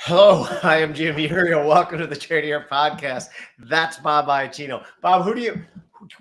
Hello, I am Jim Iuorio. Welcome to the Tradier podcast. That's Bob Iaccino. Bob,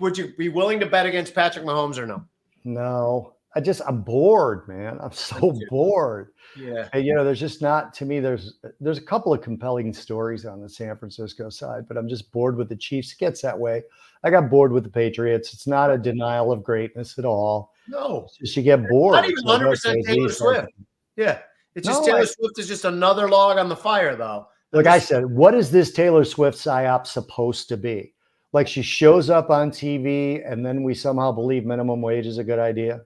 would you be willing to bet against Patrick Mahomes or no? No, I'm bored, man. I'm so bored. Yeah. And, there's just not, to me, there's a couple of compelling stories on the San Francisco side, but I'm just bored with the Chiefs. It gets that way. I got bored with the Patriots. It's not a denial of greatness at all. No. It's just you get bored. Not even 100% Taylor Swift. Yeah. It's just Taylor Swift is just another log on the fire, though. Like I said, what is this Taylor Swift psyop supposed to be? Like she shows up on TV and then we somehow believe minimum wage is a good idea?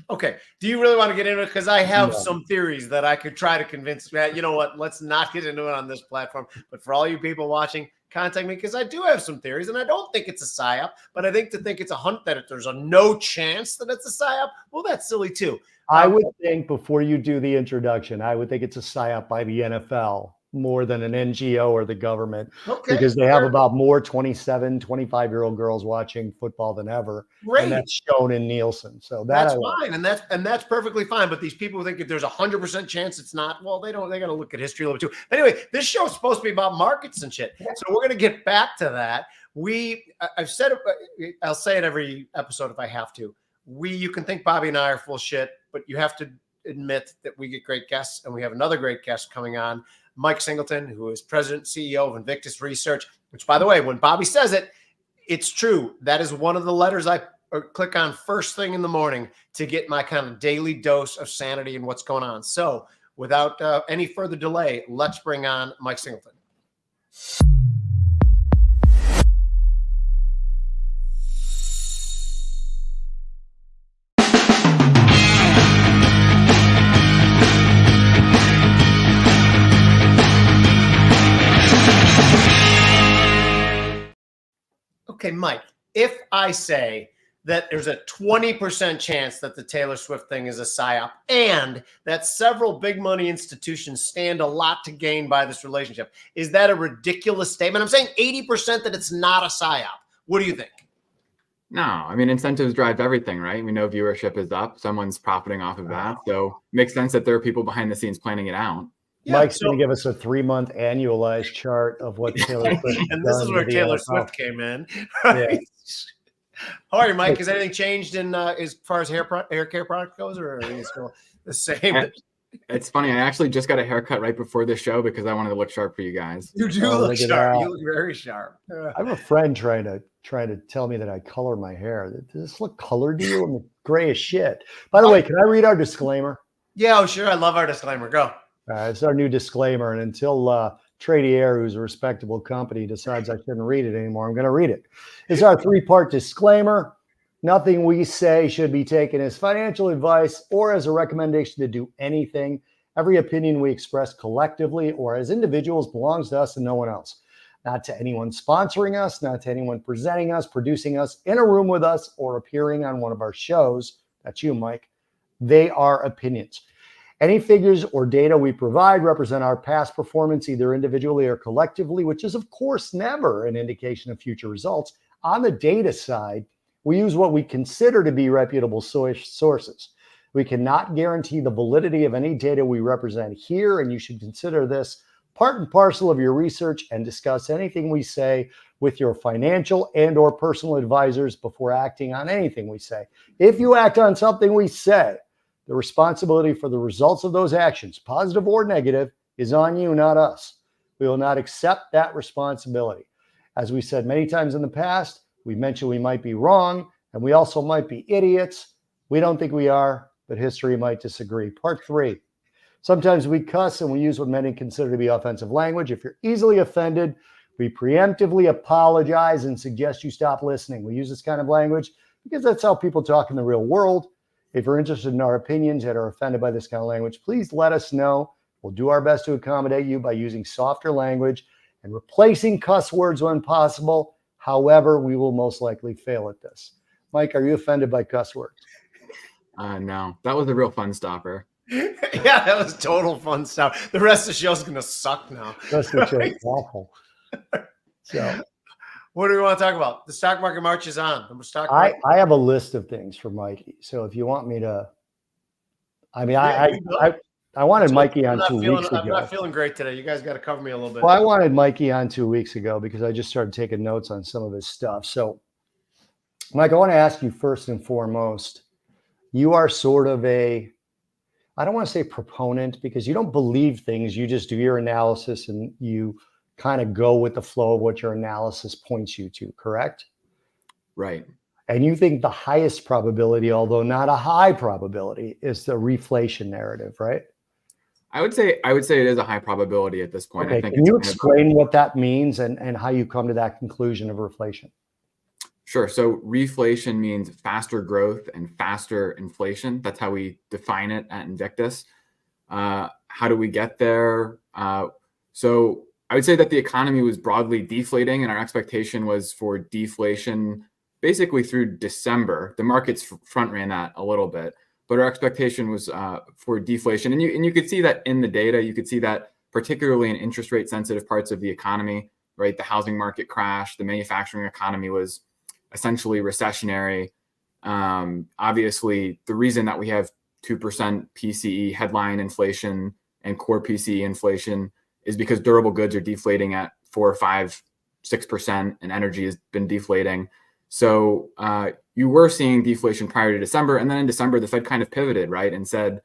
Okay. Do you really want to get into it? Because I have some theories that I could try to convince. You know what? Let's not get into it on this platform. But for all you people watching, contact me because I do have some theories, and I don't think it's a psyop. But I think it's a hunt that if there's a no chance that it's a psyop, well, that's silly too. I would think before you do the introduction, I would think it's a psyop by the NFL more than an NGO or the government, because they have about more 27, 25-year-old girls watching football than ever. Great. And that's shown in Nielsen. So that's fine. And that's perfectly fine. But these people who think if there's 100% chance it's not, well, they got to look at history a little bit too. Anyway, this show is supposed to be about markets and shit. So we're going to get back to that. I've said it, I'll say it every episode if I have to. You can think Bobby and I are full shit, but you have to admit that we get great guests, and we have another great guest coming on, Mike Singleton, who is president and CEO of Invictus Research, which, by the way, when Bobby says it, it's true. That is one of the letters I click on first thing in the morning to get my kind of daily dose of sanity and what's going on. So without any further delay, let's bring on Mike Singleton. Okay, Mike, if I say that there's a 20% chance that the Taylor Swift thing is a psyop and that several big money institutions stand a lot to gain by this relationship, is that a ridiculous statement? I'm saying 80% that it's not a psyop. What do you think? No, I mean, incentives drive everything, right? We know viewership is up. Someone's profiting off of that. So it makes sense that there are people behind the scenes planning it out. Yeah, Mike's going to give us a 3-month annualized chart of what Taylor Swift and this is where Taylor Swift came in. Right? Yeah. How are you, Mike? Has anything changed in as far as hair care product goes, or are you still the same? It's funny. I actually just got a haircut right before this show because I wanted to look sharp for you guys. You do look sharp. You look very sharp. I have a friend trying to tell me that I color my hair. Does this look colored to you? I'm gray as shit. By the way, can I read our disclaimer? Yeah, sure. I love our disclaimer. Go. It's our new disclaimer, and until Tradier, who's a respectable company, decides I shouldn't read it anymore, I'm going to read it. It's our 3-part disclaimer. Nothing we say should be taken as financial advice or as a recommendation to do anything. Every opinion we express collectively or as individuals belongs to us and no one else. Not to anyone sponsoring us, not to anyone presenting us, producing us, in a room with us, or appearing on one of our shows. That's you, Mike. They are opinions. Any figures or data we provide represent our past performance, either individually or collectively, which is, of course, never an indication of future results. On the data side, we use what we consider to be reputable sources. We cannot guarantee the validity of any data we represent here, and you should consider this part and parcel of your research and discuss anything we say with your financial and or personal advisors before acting on anything we say. If you act on something we say, the responsibility for the results of those actions, positive or negative, is on you, not us. We will not accept that responsibility. As we said many times in the past, we mentioned we might be wrong, and we also might be idiots. We don't think we are, but history might disagree. Part 3. Sometimes we cuss and we use what many consider to be offensive language. If you're easily offended, we preemptively apologize and suggest you stop listening. We use this kind of language because that's how people talk in the real world. If you're interested in our opinions and are offended by this kind of language, please let us know. We'll do our best to accommodate you by using softer language and replacing cuss words when possible. However, we will most likely fail at this. Mike, are you offended by cuss words? No, that was a real fun stopper. Yeah, that was total fun stuff. The rest of the show's going to suck now. The rest of the show is awful. So, what do we want to talk about? The stock market march is on. I have a list of things for Mikey. So if you want me to, I mean, I wanted Mikey on I'm 2 weeks I'm ago. not feeling great today. You guys got to cover me a little bit. Well, I wanted Mikey on 2 weeks ago because I just started taking notes on some of his stuff. So, Mike, I want to ask you first and foremost, you are sort of a, I don't want to say proponent because you don't believe things. You just do your analysis and you kind of go with the flow of what your analysis points you to, correct? Right. And you think the highest probability, although not a high probability, is the reflation narrative, right? I would say it is a high probability at this point. Okay, I think can you explain what that means and how you come to that conclusion of reflation? Sure. So reflation means faster growth and faster inflation. That's how we define it at Invictus. How do we get there? So I would say that the economy was broadly deflating, and our expectation was for deflation basically through December. The markets front ran that a little bit, but our expectation was for deflation. And you could see that in the data. You could see that particularly in interest rate sensitive parts of the economy, right? The housing market crashed. The manufacturing economy was essentially recessionary. Obviously, the reason that we have 2% PCE headline inflation and core PCE inflation is because durable goods are deflating at 4 or 5, 6%, and energy has been deflating. So you were seeing deflation prior to December, and then in December the Fed kind of pivoted, right, and said,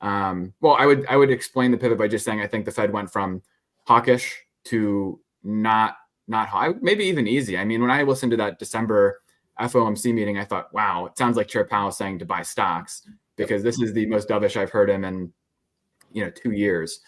well, I would explain the pivot by just saying I think the Fed went from hawkish to not high, maybe even easy. I mean, when I listened to that December FOMC meeting, I thought, wow, it sounds like Chair Powell is saying to buy stocks because this is the most dovish I've heard him in 2 years.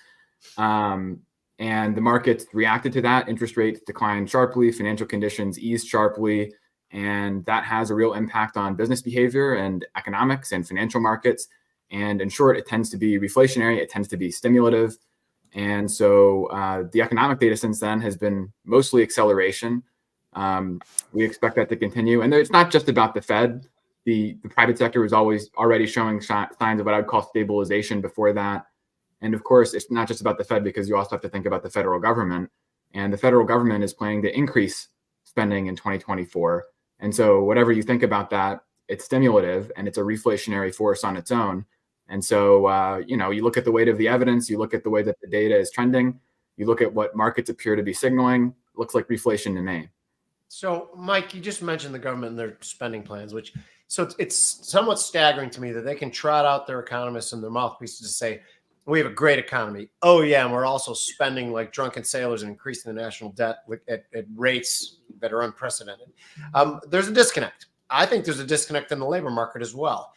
And the markets reacted to that. Interest rates declined sharply, financial conditions eased sharply, and that has a real impact on business behavior and economics and financial markets. And in short, it tends to be reflationary. It tends to be stimulative. And so the economic data since then has been mostly acceleration. We expect that to continue. And it's not just about the Fed. The private sector was already showing signs of what I would call stabilization before that. And of course, it's not just about the Fed because you also have to think about the federal government. And the federal government is planning to increase spending in 2024. And so whatever you think about that, it's stimulative and it's a reflationary force on its own. And so, you look at the weight of the evidence, you look at the way that the data is trending, you look at what markets appear to be signaling, it looks like reflation to me. So, Mike, you just mentioned the government and their spending plans, so it's somewhat staggering to me that they can trot out their economists and their mouthpieces to say, we have a great economy. Oh, yeah, and we're also spending like drunken sailors and increasing the national debt at rates that are unprecedented. There's a disconnect. I think there's a disconnect in the labor market as well.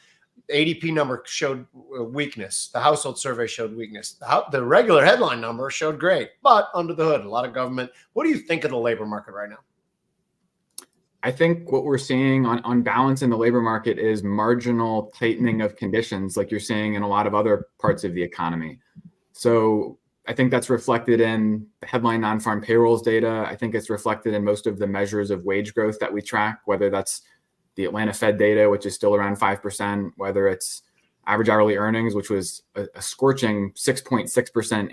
ADP number showed weakness. The household survey showed weakness. The regular headline number showed great, but under the hood, a lot of government. What do you think of the labor market right now? I think what we're seeing on balance in the labor market is marginal tightening of conditions like you're seeing in a lot of other parts of the economy. So I think that's reflected in the headline non-farm payrolls data. I think it's reflected in most of the measures of wage growth that we track, whether that's the Atlanta Fed data, which is still around 5%, whether it's average hourly earnings, which was a scorching 6.6%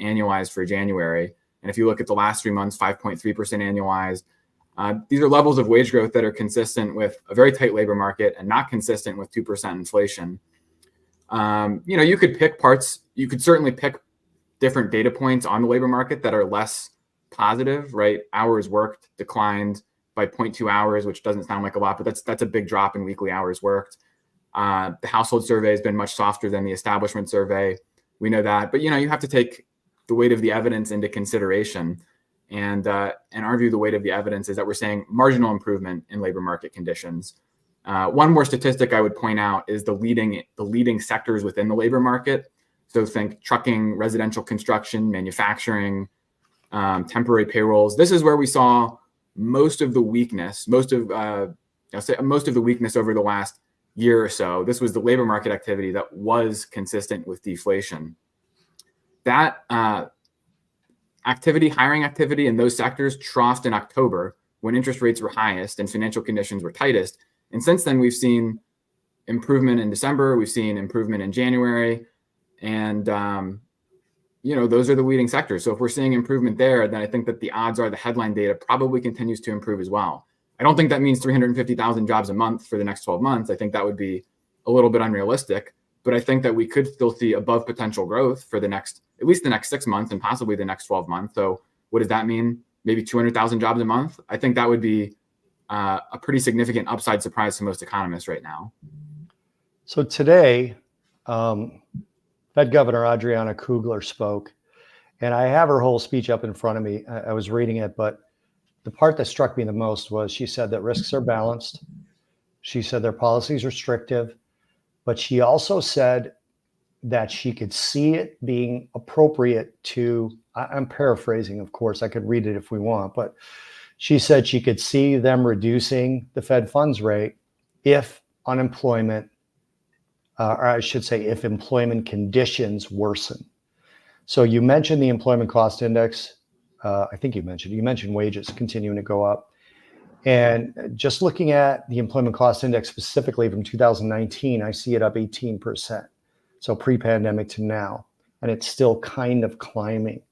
annualized for January. And if you look at the last 3 months, 5.3% annualized. These are levels of wage growth that are consistent with a very tight labor market and not consistent with 2% inflation. You could pick parts. You could certainly pick different data points on the labor market that are less positive, right? Hours worked declined by 0.2 hours, which doesn't sound like a lot, but that's a big drop in weekly hours worked. The household survey has been much softer than the establishment survey. We know that, but you have to take the weight of the evidence into consideration. And in our view, the weight of the evidence is that we're seeing marginal improvement in labor market conditions. One more statistic I would point out is the leading sectors within the labor market. So think trucking, residential construction, manufacturing, temporary payrolls. This is where we saw most of the weakness, most of the weakness over the last year or so. This was the labor market activity that was consistent with deflation. That hiring activity in those sectors troughed in October when interest rates were highest and financial conditions were tightest. And since then, we've seen improvement in December. We've seen improvement in January. And, those are the leading sectors. So if we're seeing improvement there, then I think that the odds are the headline data probably continues to improve as well. I don't think that means 350,000 jobs a month for the next 12 months. I think that would be a little bit unrealistic. but I think that we could still see above potential growth for at least the next 6 months and possibly the next 12 months. So what does that mean? Maybe 200,000 jobs a month. I think that would be a pretty significant upside surprise to most economists right now. So today, Fed Governor Adriana Kugler spoke, and I have her whole speech up in front of me. I was reading it, but the part that struck me the most was she said that risks are balanced. She said their policy is restrictive, but she also said that she could see it being appropriate to, I'm paraphrasing, of course, I could read it if we want, but she said she could see them reducing the Fed funds rate if unemployment, or I should say, if employment conditions worsen. So you mentioned the employment cost index. I think you mentioned wages continuing to go up. And just looking at the employment cost index specifically from 2019, I see it up 18%. So pre-pandemic to now, and it's still kind of climbing.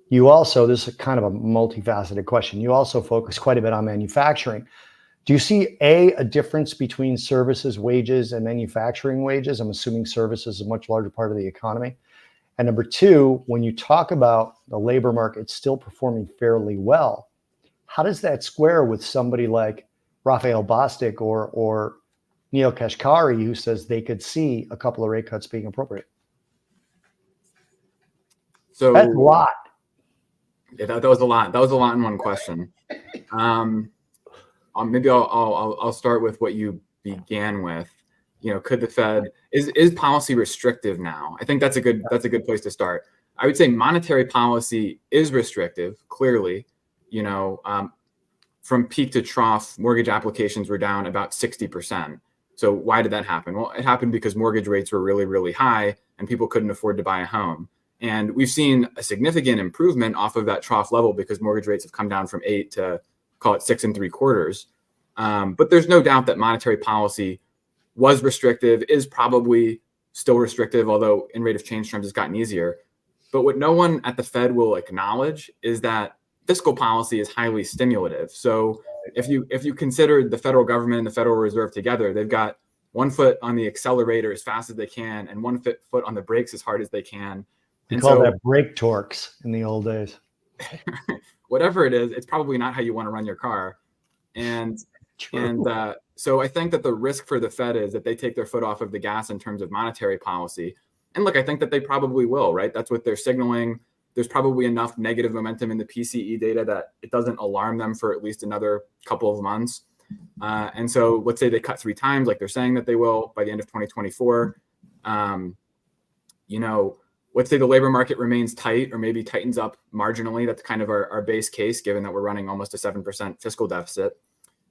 You also, this is kind of a multifaceted question. You also focus quite a bit on manufacturing. Do you see a difference between services wages and manufacturing wages? I'm assuming services is a much larger part of the economy. And number two, when you talk about the labor market still performing fairly well, how does that square with somebody like Raphael Bostic or Neil Kashkari, who says they could see a couple of rate cuts being appropriate? So that's a lot. Yeah, that was a lot. That was a lot in one question. Maybe I'll start with what you began with. You know, could the Fed is policy restrictive now? I think that's a good place to start. I would say monetary policy is restrictive. Clearly, you know, from peak to trough, mortgage applications were down about 60%. So why did that happen? Well, it happened because mortgage rates were really, really high and people couldn't afford to buy a home. And we've seen a significant improvement off of that trough level because mortgage rates have come down from 8 to call it 6 3/4. But there's no doubt that monetary policy was restrictive, is probably still restrictive, although in rate of change terms it's gotten easier. But what no one at the Fed will acknowledge is that fiscal policy is highly stimulative. So if you consider the federal government and the Federal Reserve together, they've got one foot on the accelerator as fast as they can and one foot on the brakes as hard as they can. We call that brake torques in the old days. Whatever it is, it's probably not how you want to run your car. So I think that the risk for the Fed is that they take their foot off of the gas in terms of monetary policy. And look, I think that they probably will, right? That's what they're signaling. There's probably enough negative momentum in the PCE data that it doesn't alarm them for at least another couple of months. And so let's say they cut 3 times, like they're saying that they will by the end of 2024. You know, let's say the labor market remains tight or maybe tightens up marginally. That's kind of our base case, given that we're running almost a 7% fiscal deficit.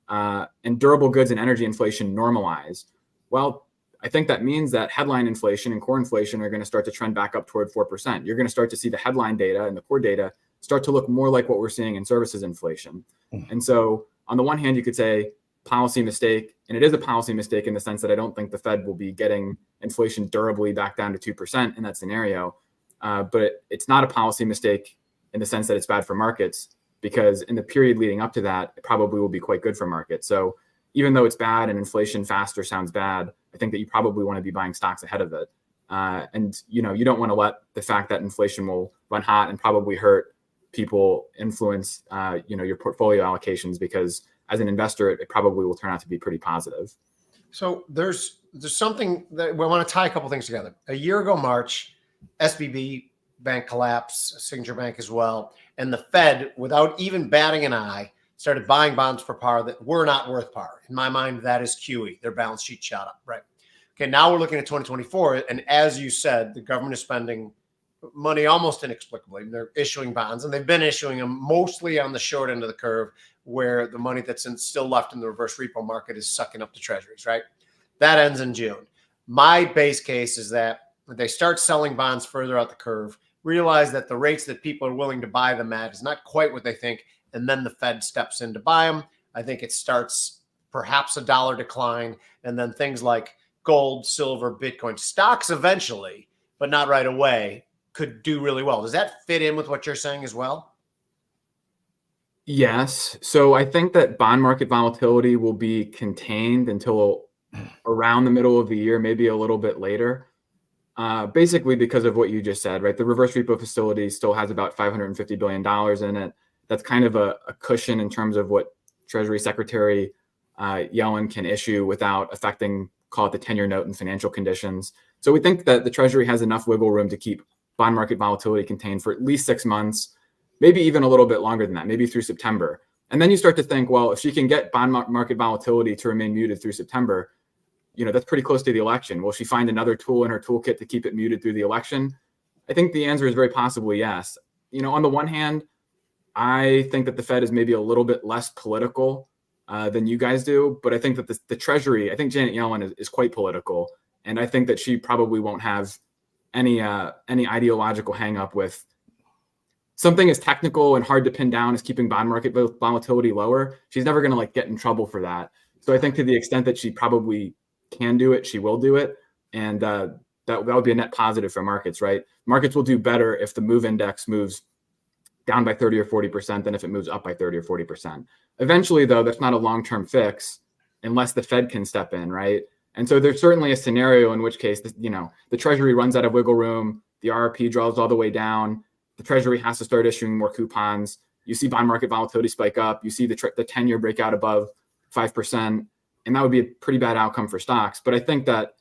And durable goods and energy inflation normalize. Well, I think that means that headline inflation and core inflation are going to start to trend back up toward 4%. You're going to start to see the headline data and the core data start to look more like what we're seeing in services inflation. And so on the one hand, you could say policy mistake, and it is a policy mistake in the sense that I don't think the Fed will be getting inflation durably back down to 2% in that scenario. But it's not a policy mistake in the sense that it's bad for markets, because in the period leading up to that, it probably will be quite good for markets. So even though it's bad and inflation faster sounds bad, I think that you probably want to be buying stocks ahead of it. And, you know, you don't want to let the fact that inflation will run hot and probably hurt people influence, your portfolio allocations, because as an investor, it probably will turn out to be pretty positive. So there's something that we want to tie a couple things together. A year ago, March, SVB bank collapse, Signature Bank as well. And the Fed, without even batting an eye, started buying bonds for par that were not worth par. In my mind, that is QE. Their balance sheet shot up, right? Okay, now we're looking at 2024. And as you said, the government is spending money almost inexplicably. They're issuing bonds, and they've been issuing them mostly on the short end of the curve, where the money that's still left in the reverse repo market is sucking up the treasuries, right? That ends in June. My base case is that when they start selling bonds further out the curve, realize that the rates that people are willing to buy them at is not quite what they think, and then the Fed steps in to buy them. I think it starts perhaps a dollar decline, and then things like gold, silver, Bitcoin, stocks eventually, but not right away, could do really well. Does that fit in with what you're saying as well? Yes. So I think that bond market volatility will be contained until around the middle of the year, maybe a little bit later. Basically because of what you just said, right? The reverse repo facility still has about $550 billion in it. That's kind of a cushion in terms of what Treasury Secretary Yellen can issue without affecting, call it the 10-year note and financial conditions. So we think that the Treasury has enough wiggle room to keep bond market volatility contained for at least 6 months, maybe even a little bit longer than that, maybe through September. And then you start to think, well, if she can get bond market volatility to remain muted through September, that's pretty close to the election. Will she find another tool in her toolkit to keep it muted through the election? I think the answer is very possibly yes. On the one hand, I think that the Fed is maybe a little bit less political than you guys do, but I think that the Treasury, I think Janet Yellen is quite political, and I think that she probably won't have any ideological hang up with something as technical and hard to pin down as keeping bond market volatility lower. She's never going to get in trouble for that. So I think to the extent that she probably can do it, she will do it, and that would be a net positive for markets, right? Markets will do better if the MOVE index moves down by 30 or 40% than if it moves up by 30 or 40%. Eventually, though, that's not a long-term fix unless the Fed can step in, right? And so there's certainly a scenario in which case, the Treasury runs out of wiggle room, the RRP draws all the way down, the Treasury has to start issuing more coupons. You see bond market volatility spike up. You see the 10-year break out above 5%, and that would be a pretty bad outcome for stocks. But I think that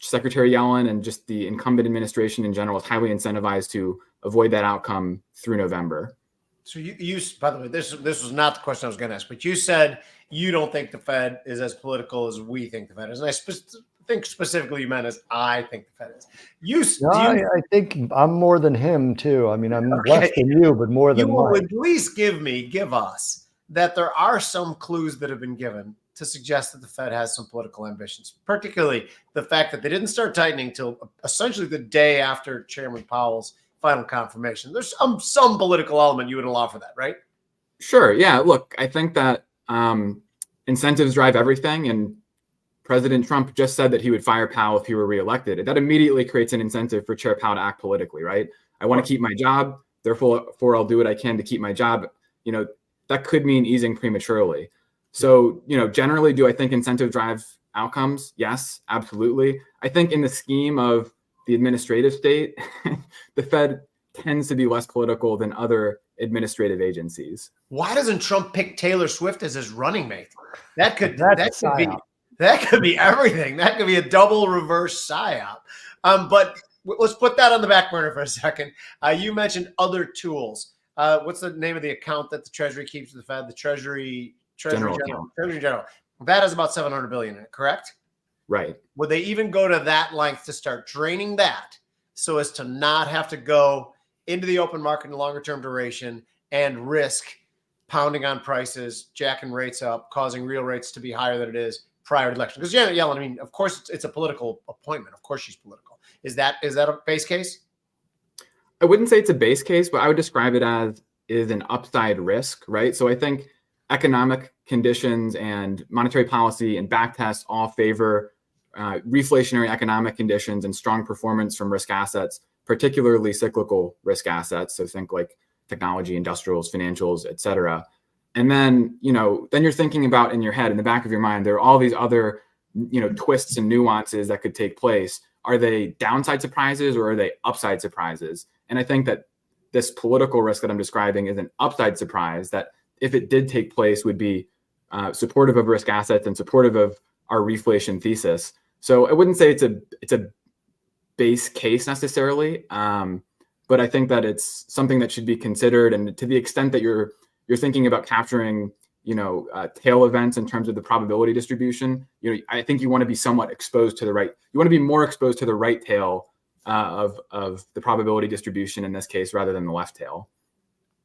Secretary Yellen and just the incumbent administration in general is highly incentivized to avoid that outcome through November. So you by the way, this was not the question I was going to ask, but you said you don't think the Fed is as political as we think the Fed is. And I think specifically you meant as I think the Fed is. I think I'm more than him too. I mean, I'm less than you, but more than you will Mike. at least give us that there are some clues that have been given to suggest that the Fed has some political ambitions, particularly the fact that they didn't start tightening till essentially the day after Chairman Powell's final confirmation. There's some political element you would allow for that, right? Sure. Yeah. Look, I think that incentives drive everything. And President Trump just said that he would fire Powell if he were reelected. That immediately creates an incentive for Chair Powell to act politically, right? I want to keep my job. Therefore, I'll do what I can to keep my job. That could mean easing prematurely. So, generally, do I think incentive drive outcomes? Yes, absolutely. I think in the scheme of the administrative state, the Fed tends to be less political than other administrative agencies. Why doesn't Trump pick Taylor Swift as his running mate? That could be everything. That could be a double reverse psyop. But let's put that on the back burner for a second. You mentioned other tools. What's the name of the account that the Treasury keeps with the Fed? The Treasury General. That has about $700 billion in it, correct? Right. Would they even go to that length to start draining that so as to not have to go into the open market in longer term duration and risk pounding on prices, jacking rates up, causing real rates to be higher than it is prior to election? Because Janet Yellen, I mean, of course, it's a political appointment. Of course, she's political. Is that a base case? I wouldn't say it's a base case, but I would describe it as is an upside risk, right? So I think economic conditions and monetary policy and backtests all favor reflationary economic conditions and strong performance from risk assets, particularly cyclical risk assets. So think like technology, industrials, financials, et cetera. And then, then you're thinking about in your head, in the back of your mind, there are all these other, twists and nuances that could take place. Are they downside surprises or are they upside surprises? And I think that this political risk that I'm describing is an upside surprise that if it did take place would be supportive of risk assets and supportive of our reflation thesis. So I wouldn't say it's a base case necessarily, but I think that it's something that should be considered. And to the extent that you're thinking about capturing, tail events in terms of the probability distribution, I think you want to be somewhat exposed to the right. You want to be more exposed to the right tail of the probability distribution in this case, rather than the left tail.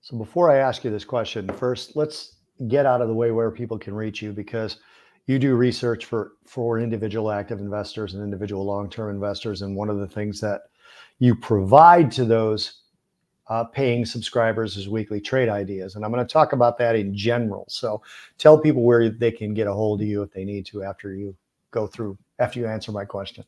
So before I ask you this question, first, let's get out of the way where people can reach you, because you do research for individual active investors and individual long-term investors. And one of the things that you provide to those paying subscribers is weekly trade ideas. And I'm going to talk about that in general. So tell people where they can get a hold of you if they need to after you answer my question.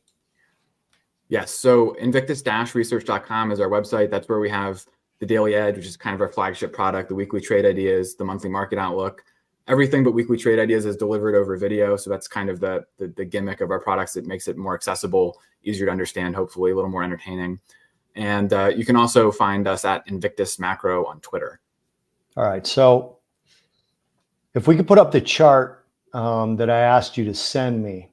Yes. So invictus-research.com is our website. That's where we have the Daily Edge, which is kind of our flagship product, the weekly trade ideas, the monthly market outlook. everything but weekly trade ideas is delivered over video. So that's kind of the gimmick of our products. It makes it more accessible, easier to understand, hopefully a little more entertaining. And you can also find us at Invictus Macro on Twitter. All right. So if we could put up the chart that I asked you to send me,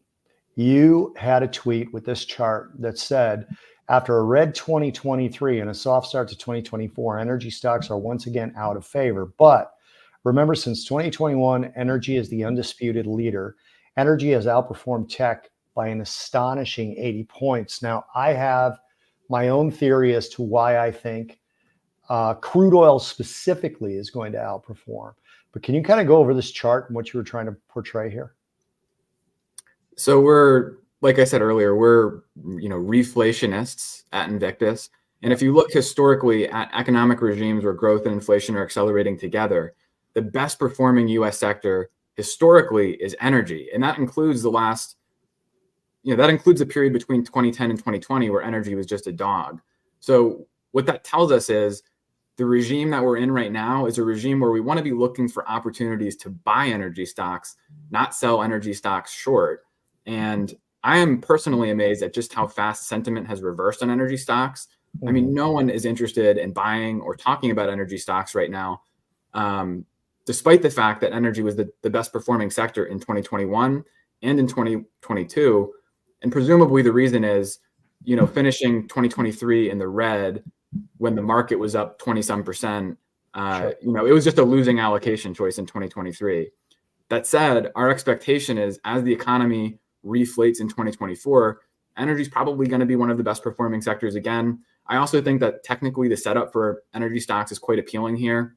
you had a tweet with this chart that said, after a red 2023 and a soft start to 2024, energy stocks are once again out of favor. But remember, since 2021, energy is the undisputed leader. Energy has outperformed tech by an astonishing 80 points. Now, I have my own theory as to why I think crude oil specifically is going to outperform. But can you kind of go over this chart and what you were trying to portray here? So we're, like I said earlier, we're reflationists at Invictus. And if you look historically at economic regimes where growth and inflation are accelerating together, the best performing US sector historically is energy. And that includes that includes the period between 2010 and 2020 where energy was just a dog. So what that tells us is the regime that we're in right now is a regime where we want to be looking for opportunities to buy energy stocks, not sell energy stocks short. And I am personally amazed at just how fast sentiment has reversed on energy stocks. I mean, no one is interested in buying or talking about energy stocks right now, despite the fact that energy was the best performing sector in 2021 and in 2022. And presumably the reason is, finishing 2023 in the red when the market was up 20-some%, Sure. It was just a losing allocation choice in 2023. That said, our expectation is as the economy reflates in 2024, energy is probably going to be one of the best performing sectors again. I also think that technically the setup for energy stocks is quite appealing here.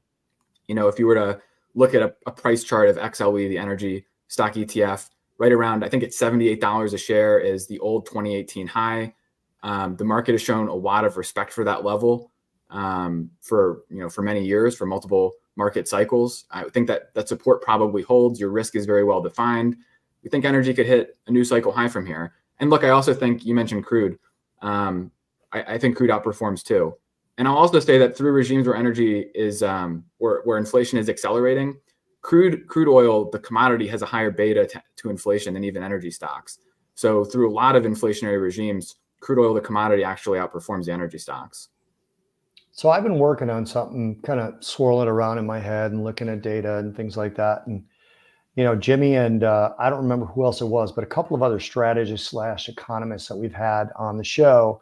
If you were to look at a price chart of XLE, the energy stock ETF, right around, I think it's $78 a share is the old 2018 high. The market has shown a lot of respect for that level for many years, for multiple market cycles. I think that support probably holds. Your risk is very well defined. We think energy could hit a new cycle high from here. And look, I also think you mentioned crude. I think crude outperforms too. And I'll also say that through regimes where energy is where inflation is accelerating, crude oil, the commodity, has a higher beta to inflation than even energy stocks. So through a lot of inflationary regimes, crude oil, the commodity, actually outperforms the energy stocks. So I've been working on something, kind of swirling around in my head and looking at data and things like that. And Jimmy and I don't remember who else it was, but a couple of other strategists / economists that we've had on the show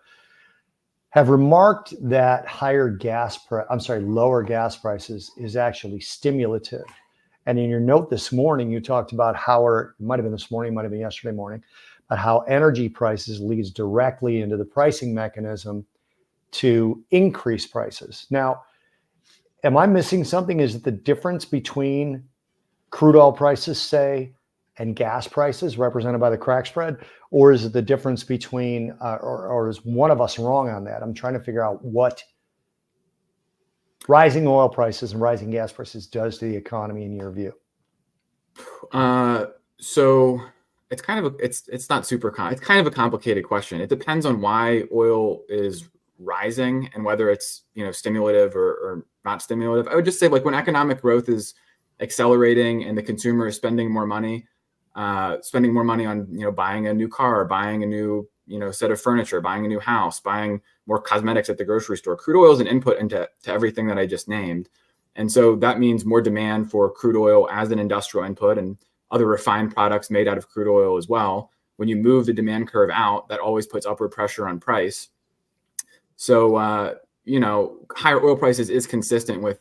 have remarked that lower gas prices is actually stimulative. And in your note this morning, you talked about how, or it might have been this morning, might have been yesterday morning, but how energy prices leads directly into the pricing mechanism to increase prices. Now, am I missing something? Is it the difference between crude oil prices, say, and gas prices represented by the crack spread? Or is it the difference between, or is one of us wrong on that? I'm trying to figure out what rising oil prices and rising gas prices does to the economy in your view. So it's kind of, it's not super, it's kind of a complicated question. It depends on why oil is rising and whether it's, stimulative or not stimulative. I would just say, like, when economic growth is accelerating and the consumer is spending more money on, buying a new car, buying a new, set of furniture, buying a new house, buying more cosmetics at the grocery store. Crude oil is an input into everything that I just named. And so that means more demand for crude oil as an industrial input and other refined products made out of crude oil as well. When you move the demand curve out, that always puts upward pressure on price. So, higher oil prices is consistent with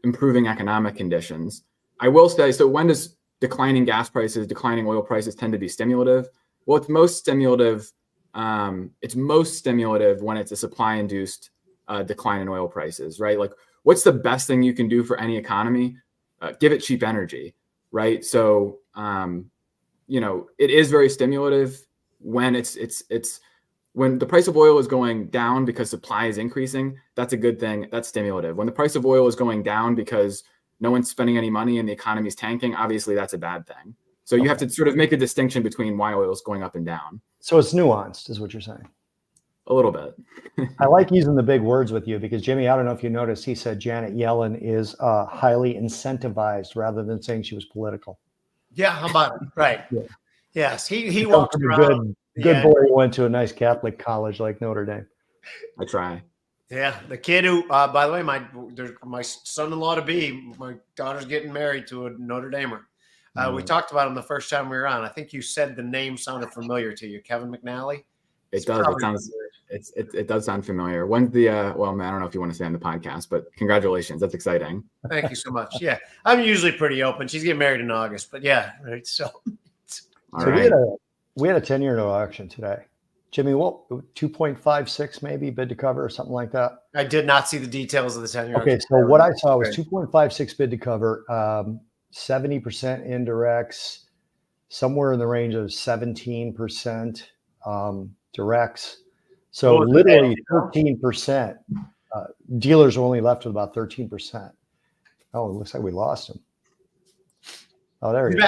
improving economic conditions. I will say, so when does declining gas prices, declining oil prices tend to be stimulative? Well, it's most stimulative when it's a supply-induced decline in oil prices, right? Like, what's the best thing you can do for any economy? Give it cheap energy, right? So, it is very stimulative when when the price of oil is going down because supply is increasing. That's a good thing. That's stimulative. When the price of oil is going down because no one's spending any money and the economy is tanking, obviously that's a bad thing. So you have to sort of make a distinction between why oil is going up and down. So it's nuanced, is what you're saying. A little bit. I like using the big words with you because Jimmy, I don't know if you noticed, he said Janet Yellen is highly incentivized rather than saying she was political. Yeah, how about it? Right. Yeah. Yes, he He comes walks from a around. good Yeah, boy who went to a nice Catholic college like Notre Dame. I try. yeah. The kid who, by the way, my son-in-law to be, my daughter's getting married to a Notre Damer. We talked about him the first time we were on. I think you said the name sounded familiar to you, Kevin McNally. It does. It sounds. It does sound familiar. When's the? Well, I don't know if you want to say on the podcast, but congratulations. That's exciting. Thank you so much. Yeah, I'm usually pretty open. She's getting married in August, but yeah, right. So, All so right. we had a 10-year note auction today. Jimmy, what 2.56 maybe bid to cover or something like that? I did not see the details of the 10-year. Okay, so what I saw was 2.56 bid to cover, 70% indirects, somewhere in the range of 17% directs. So literally 13%. Dealers are only left with about 13%. Oh, it looks like we lost him. Oh, there he is.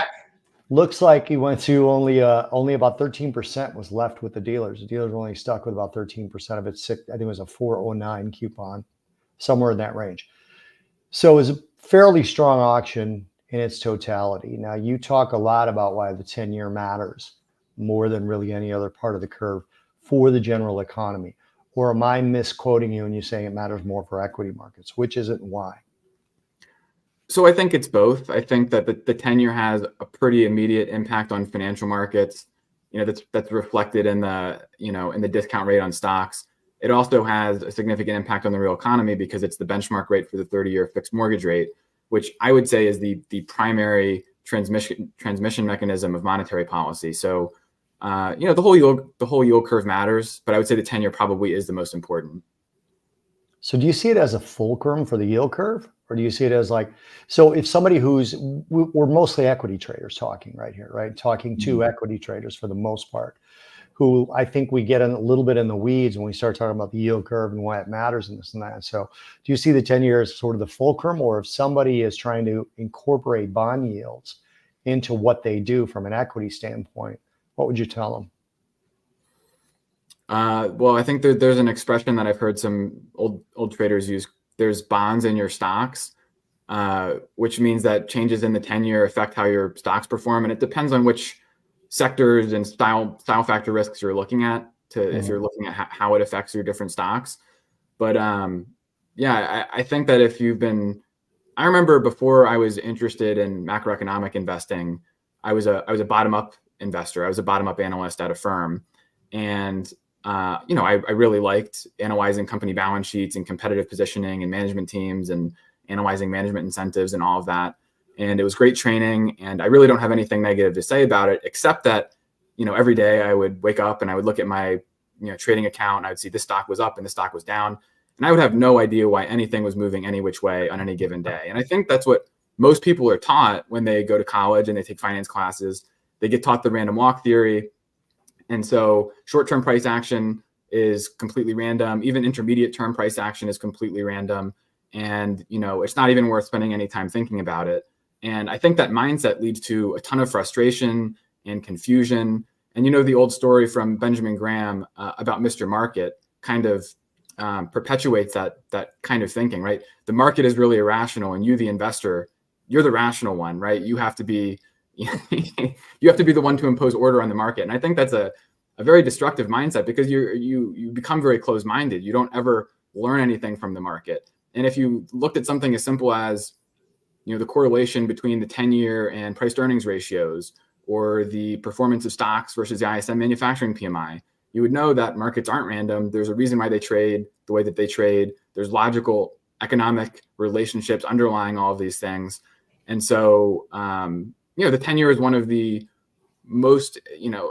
Looks like he went to only about 13% was left with the dealers. The dealers were only stuck with about 13% of it. I think it was a 409 coupon, somewhere in that range. So it was a fairly strong auction in its totality. Now, you talk a lot about why the 10-year matters more than really any other part of the curve for the general economy. Or am I misquoting you and you saying it matters more for equity markets? Which is it and why? So I think it's both. I think that the 10-year has a pretty immediate impact on financial markets. That's reflected in the discount rate on stocks. It also has a significant impact on the real economy because it's the benchmark rate for the 30-year fixed mortgage rate, which I would say is the primary transmission mechanism of monetary policy. So, the whole yield curve matters, but I would say the 10-year probably is the most important. So do you see it as a fulcrum for the yield curve? Or do you see it as like, so if somebody we're mostly equity traders talking right here, right? Talking to equity traders for the most part, who I think we get a little bit in the weeds when we start talking about the yield curve and why it matters and this and that. So do you see the 10-year as sort of the fulcrum, or if somebody is trying to incorporate bond yields into what they do from an equity standpoint, what would you tell them? Well, I think there's an expression that I've heard some old traders use. There's bonds in your stocks, which means that changes in the 10-year affect how your stocks perform. And it depends on which sectors and style factor risks you're looking at if you're looking at how it affects your different stocks. But I think that I remember before I was interested in macroeconomic investing, I was a bottom-up investor. I was a bottom-up analyst at a firm. And I really liked analyzing company balance sheets and competitive positioning and management teams and analyzing management incentives and all of that. And it was great training. And I really don't have anything negative to say about it, except that, every day I would wake up and I would look at my, trading account and I would see this stock was up and this stock was down. And I would have no idea why anything was moving any which way on any given day. And I think that's what most people are taught when they go to college and they take finance classes. They get taught the random walk theory. And so short-term price action is completely random. Even intermediate-term price action is completely random. And, it's not even worth spending any time thinking about it. And I think that mindset leads to a ton of frustration and confusion. And, the old story from Benjamin Graham about Mr. Market kind of perpetuates that kind of thinking, right? The market is really irrational, and you, the investor, you're the rational one, right? You have to be the one to impose order on the market. And I think that's a very destructive mindset because you become very closed-minded. You don't ever learn anything from the market. And if you looked at something as simple as, the correlation between the 10-year and price earnings ratios, or the performance of stocks versus the ISM manufacturing PMI, you would know that markets aren't random. There's a reason why they trade the way that they trade. There's logical economic relationships underlying all of these things. And so, the 10-year is one of the most,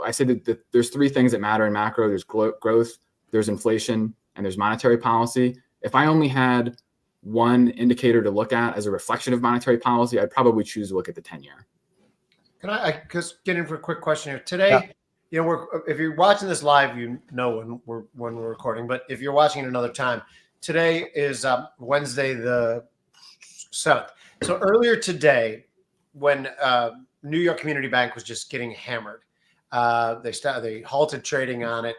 I say that there's three things that matter in macro. There's growth, there's inflation, and there's monetary policy. If I only had one indicator to look at as a reflection of monetary policy, I'd probably choose to look at the 10-year. Can I just get in for a quick question here today? Yeah. If you're watching this live, when we're recording, but if you're watching it another time, today is Wednesday the 7th. So earlier today, when New York Community Bank was just getting hammered, they halted trading on it.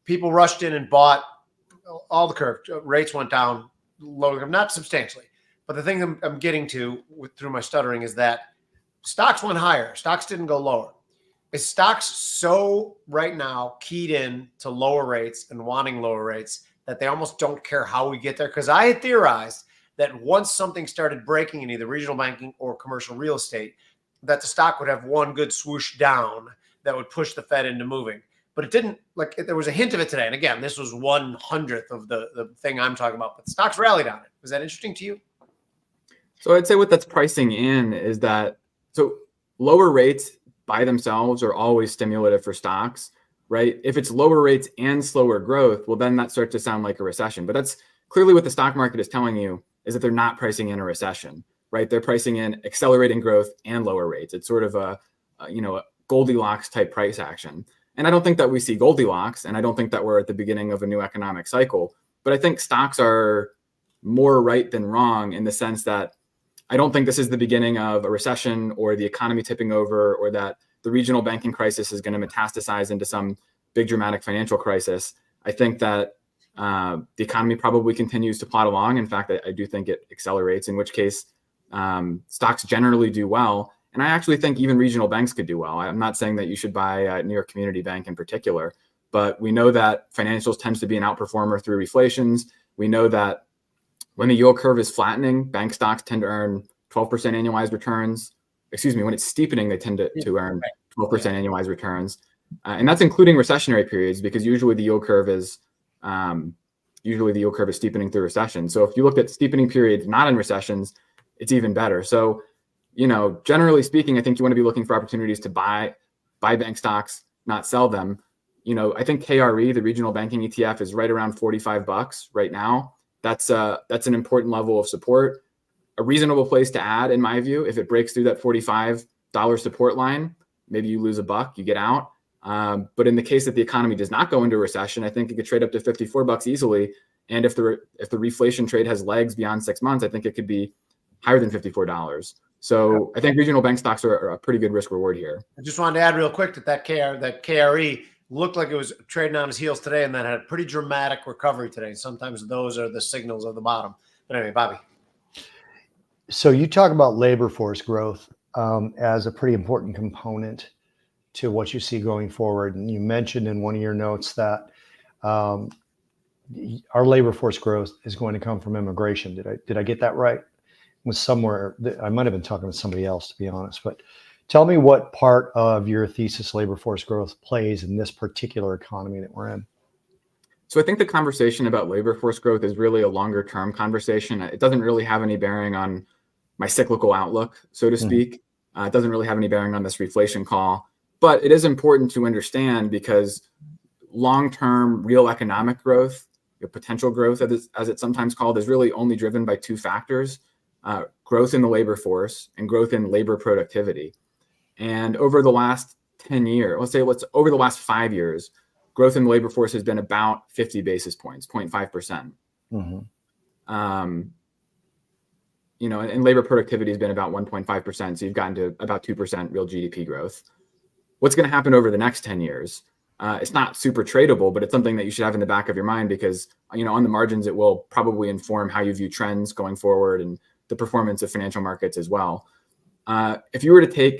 people rushed in and bought all the curve. Rates went down, low, not substantially. But the thing I'm getting to through my stuttering is that stocks went higher. Stocks didn't go lower. Is stocks so right now keyed in to lower rates and wanting lower rates that they almost don't care how we get there? Because I had theorized that once something started breaking in either regional banking or commercial real estate, that the stock would have one good swoosh down that would push the Fed into moving. But it didn't. Like, there was a hint of it today. And again, this was 1/100th of the thing I'm talking about. But the stocks rallied on it. Was that interesting to you? So I'd say what that's pricing in is that, so lower rates by themselves are always stimulative for stocks, right? If it's lower rates and slower growth, well, then that starts to sound like a recession. But that's clearly what the stock market is telling you, is that they're not pricing in a recession, right? They're pricing in accelerating growth and lower rates. It's sort of a Goldilocks type price action. And I don't think that we see Goldilocks, and I don't think that we're at the beginning of a new economic cycle. But I think stocks are more right than wrong in the sense that I don't think this is the beginning of a recession or the economy tipping over, or that the regional banking crisis is going to metastasize into some big dramatic financial crisis. I think that the economy probably continues to plod along. In fact, I do think it accelerates, in which case stocks generally do well. And I actually think even regional banks could do well. I'm not saying that you should buy New York Community Bank in particular, but we know that financials tends to be an outperformer through reflations. We know that when the yield curve is flattening, bank stocks tend to earn 12% annualized returns. Excuse me, when it's steepening, they tend to earn 12% annualized returns. And that's including recessionary periods, because usually the yield curve is steepening through recession. So if you look at steepening periods not in recessions, it's even better. So, generally speaking, I think you want to be looking for opportunities to buy bank stocks, not sell them. I think KRE, the regional banking ETF, is right around $45 right now. That's an important level of support. A reasonable place to add, in my view, if it breaks through that $45 support line, maybe you lose $1, you get out. But in the case that the economy does not go into a recession, I think it could trade up to $54 easily. And if the reflation trade has legs beyond 6 months, I think it could be higher than $54. So I think regional bank stocks are a pretty good risk reward here. I just wanted to add real quick that KRE looked like it was trading on its heels today, and then had a pretty dramatic recovery today. Sometimes those are the signals of the bottom. But anyway, Bobby. So you talk about labor force growth as a pretty important component to what you see going forward. And you mentioned in one of your notes that our labor force growth is going to come from immigration. Did I get that right? It was somewhere, I might have been talking to somebody else, to be honest, but tell me what part of your thesis labor force growth plays in this particular economy that we're in. So I think the conversation about labor force growth is really a longer term conversation. It doesn't really have any bearing on my cyclical outlook, so to speak. It doesn't really have any bearing on this reflation call, but it is important to understand, because long-term real economic growth, potential growth, as it's sometimes called, is really only driven by two factors: growth in the labor force and growth in labor productivity. And over the last 10 years, over the last 5 years, growth in the labor force has been about 50 basis points, 0.5%. And labor productivity has been about 1.5%. So you've gotten to about 2% real GDP growth. What's going to happen over the next 10 years? It's not super tradable, but it's something that you should have in the back of your mind, because, on the margins, it will probably inform how you view trends going forward and the performance of financial markets as well. If you were to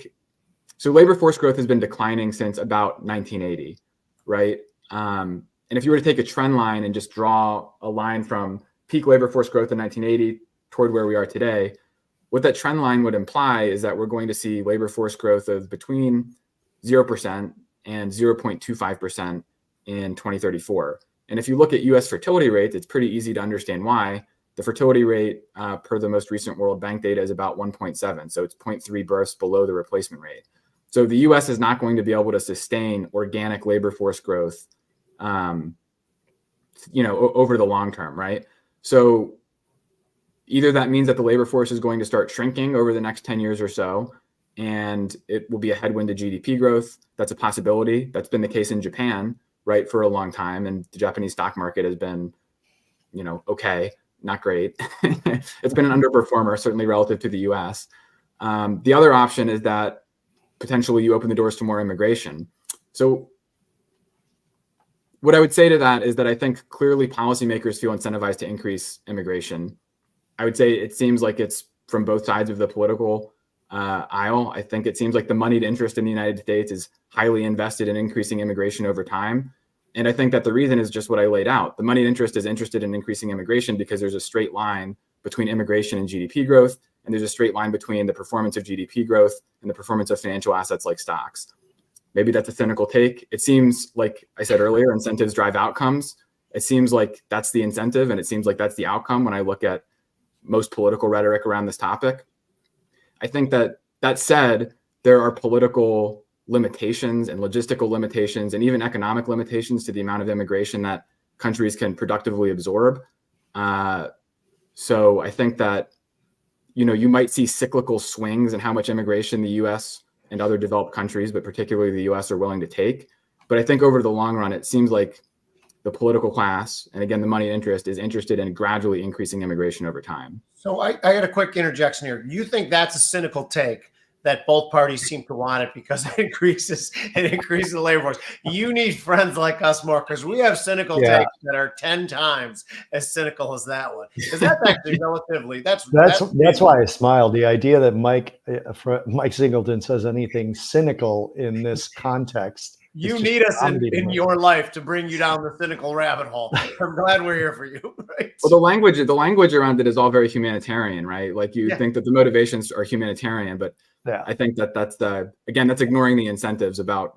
so labor force growth has been declining since about 1980, right? And if you were to take a trend line and just draw a line from peak labor force growth in 1980 toward where we are today, what that trend line would imply is that we're going to see labor force growth of between 0% and 0.25% in 2034. And if you look at US fertility rates, it's pretty easy to understand why. The fertility rate per the most recent World Bank data is about 1.7. So it's 0.3 births below the replacement rate. So the US is not going to be able to sustain organic labor force growth, over the long term, right? So either that means that the labor force is going to start shrinking over the next 10 years or so, and it will be a headwind to GDP growth. That's a possibility. That's been the case in Japan, right, for a long time. And the Japanese stock market has been, okay, not great. It's been an underperformer, certainly relative to the US. The other option is that potentially you open the doors to more immigration. So what I would say to that is that I think clearly policymakers feel incentivized to increase immigration. I would say it seems like it's from both sides of the political aisle. I think it seems like the moneyed interest in the United States is highly invested in increasing immigration over time. And I think that the reason is just what I laid out. The moneyed interest is interested in increasing immigration because there's a straight line between immigration and GDP growth, and there's a straight line between the performance of GDP growth and the performance of financial assets like stocks. Maybe that's a cynical take. It seems like I said earlier, incentives drive outcomes. It seems like that's the incentive, and it seems like that's the outcome when I look at most political rhetoric around this topic. I think that said, there are political limitations and logistical limitations and even economic limitations to the amount of immigration that countries can productively absorb. So I think that, you might see cyclical swings in how much immigration the US and other developed countries, but particularly the US, are willing to take. But I think over the long run, it seems like the political class, and again, the money interest, is interested in gradually increasing immigration over time. So I got a quick interjection here. You think that's a cynical take, that both parties seem to want it because it increases the labor force? You need friends like us more, because we have cynical takes that are 10 times as cynical as that one. Because that's actually relatively that's why I smiled. The idea that Mike Singleton says anything cynical in this context. You need us in your life to bring you down the cynical rabbit hole. I'm glad we're here for you. Right? Well, the language around it is all very humanitarian, right? Like you think that the motivations are humanitarian, but I think that's ignoring the incentives about,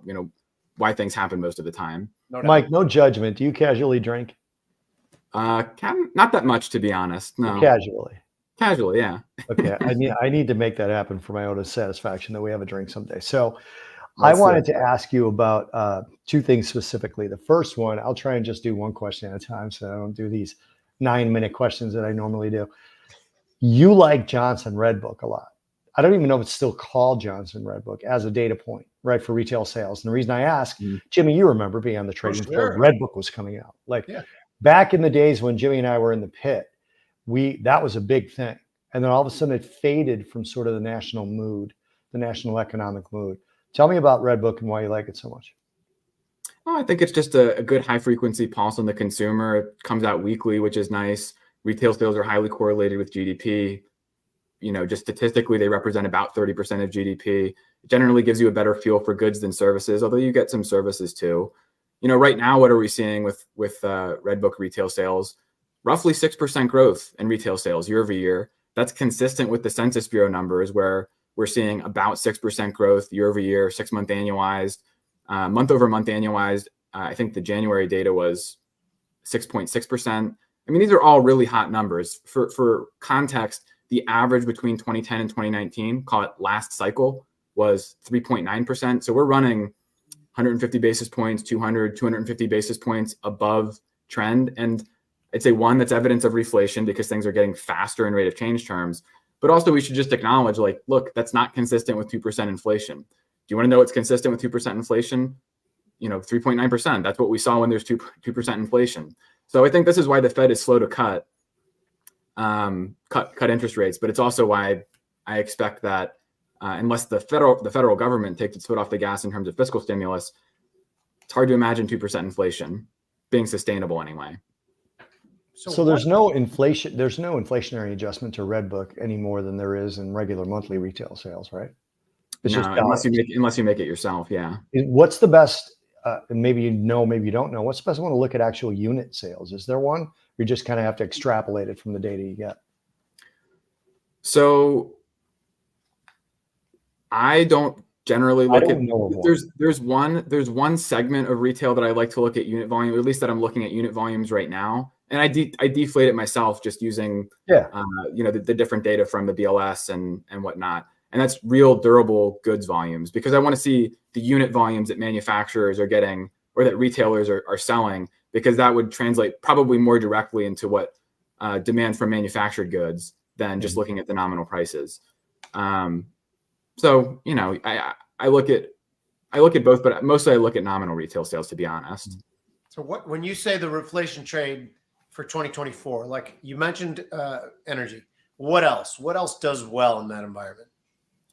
why things happen most of the time. Mike, no judgment. Do you casually drink? Not that much, to be honest. No. Casually, yeah. Okay. I need to make that happen for my own satisfaction, that we have a drink someday. So I wanted to ask you about two things specifically. The first one, I'll try and just do one question at a time, so I don't do these 9-minute questions that I normally do. You like Johnson Redbook a lot. I don't even know if it's still called Johnson Redbook as a data point, right, for retail sales. And the reason I ask, Jimmy, you remember being on the trading floor, Redbook was coming out. Back in the days when Jimmy and I were in the pit, that was a big thing. And then all of a sudden it faded from sort of the national mood, the national economic mood. Tell me about Redbook and why you like it so much. Oh, I think it's just a good high frequency pulse on the consumer. It comes out weekly, which is nice. Retail sales are highly correlated with GDP. Just statistically, they represent about 30% of GDP. It generally gives you a better feel for goods than services, although you get some services too. Right now, what are we seeing with Redbook retail sales? Roughly 6% growth in retail sales year over year. That's consistent with the Census Bureau numbers, where we're seeing about 6% growth year over year, 6-month annualized, month over month annualized. I think the January data was 6.6%. I mean, these are all really hot numbers. For context, the average between 2010 and 2019, call it last cycle, was 3.9%. So we're running 150 basis points, 250 basis points above trend. And I'd say, one, that's evidence of reflation because things are getting faster in rate of change terms. But also we should just acknowledge, look, that's not consistent with 2% inflation. Do you want to know what's consistent with 2% inflation? 3.9%. That's what we saw when there's 2% inflation. So I think this is why the Fed is slow to cut interest rates. But it's also why I expect that unless the federal government takes its foot off the gas in terms of fiscal stimulus, it's hard to imagine 2% inflation being sustainable anyway. So there's no inflation. There's no inflationary adjustment to Redbook any more than there is in regular monthly retail sales, right? It's just unless you make it yourself. Yeah. What's the best? Maybe you know, maybe you don't know. What's the best one to look at actual unit sales? Is there one? You just kind of have to extrapolate it from the data you get. So I don't generally look at. There's one segment of retail that I like to look at unit volume, or at least that I'm looking at unit volumes right now. And I deflate it myself just using, the different data from the BLS and whatnot. And that's real durable goods volumes, because I want to see the unit volumes that manufacturers are getting or that retailers are selling, because that would translate probably more directly into what demand for manufactured goods than just looking at the nominal prices. So, I look at both, but mostly I look at nominal retail sales, to be honest. So when you say the reflation trade for 2024, like you mentioned energy, what else does well in that environment?